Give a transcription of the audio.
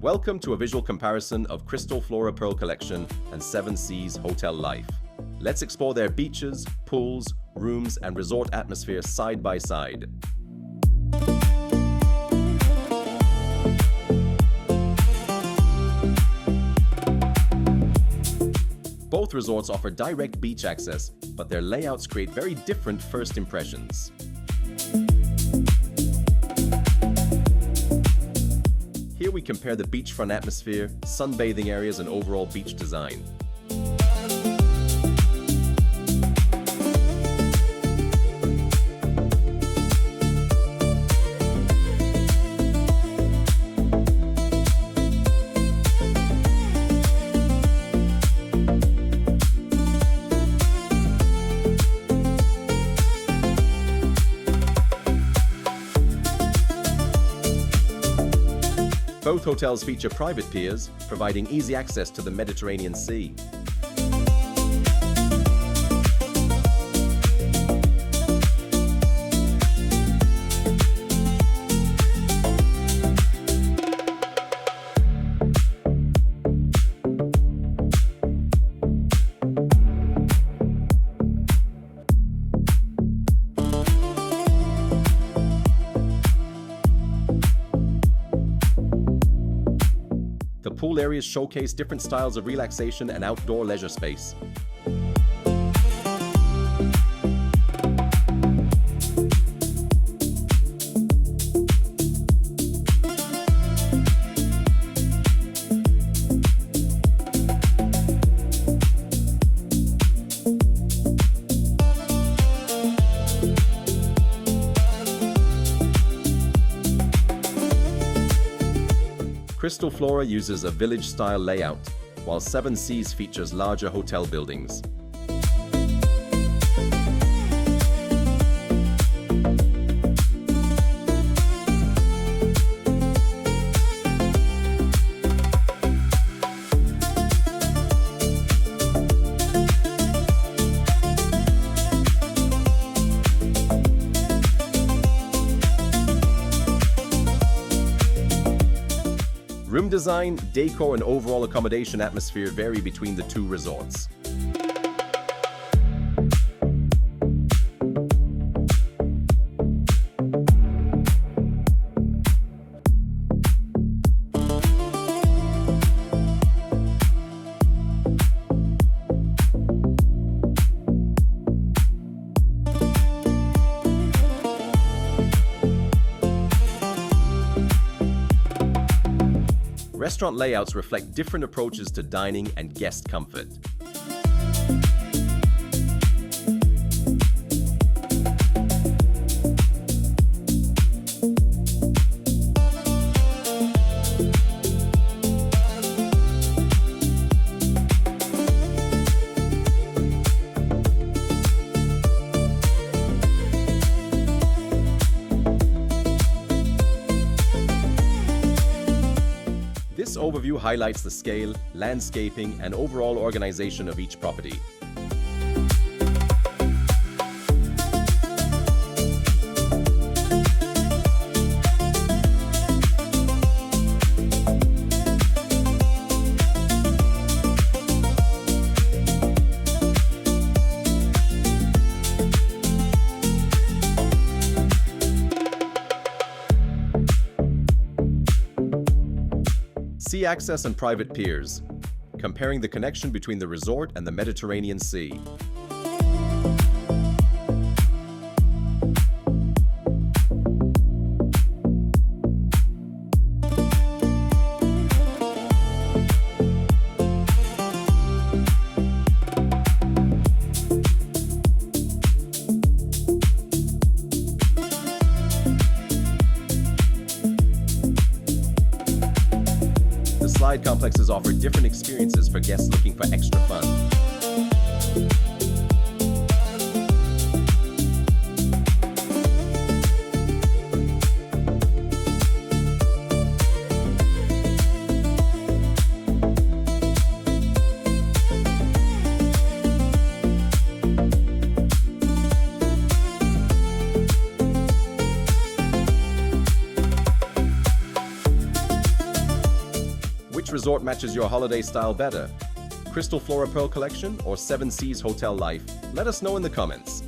Welcome to a visual comparison of Crystal Flora Pearl Collection and Seven Seas Hotel Life. Let's explore their beaches, pools, rooms, and resort atmosphere side by side. Both resorts offer direct beach access, but their layouts create very different first impressions. Here we compare the beachfront atmosphere, sunbathing areas, and overall beach design. Both hotels feature private piers, providing easy access to the Mediterranean Sea. The pool areas showcase different styles of relaxation and outdoor leisure space. Crystal Flora uses a village-style layout, while Seven Seas features larger hotel buildings. Room design, decor, and overall accommodation atmosphere vary between the two resorts. Restaurant layouts reflect different approaches to dining and guest comfort. This overview highlights the scale, landscaping, and overall organization of each property. Sea access and private piers, comparing the connection between the resort and the Mediterranean Sea. Slide complexes offer different experiences for guests looking for extra fun. Which resort matches your holiday style better? Crystal Flora Pearl Collection or Seven Seas Hotel Life? Let us know in the comments.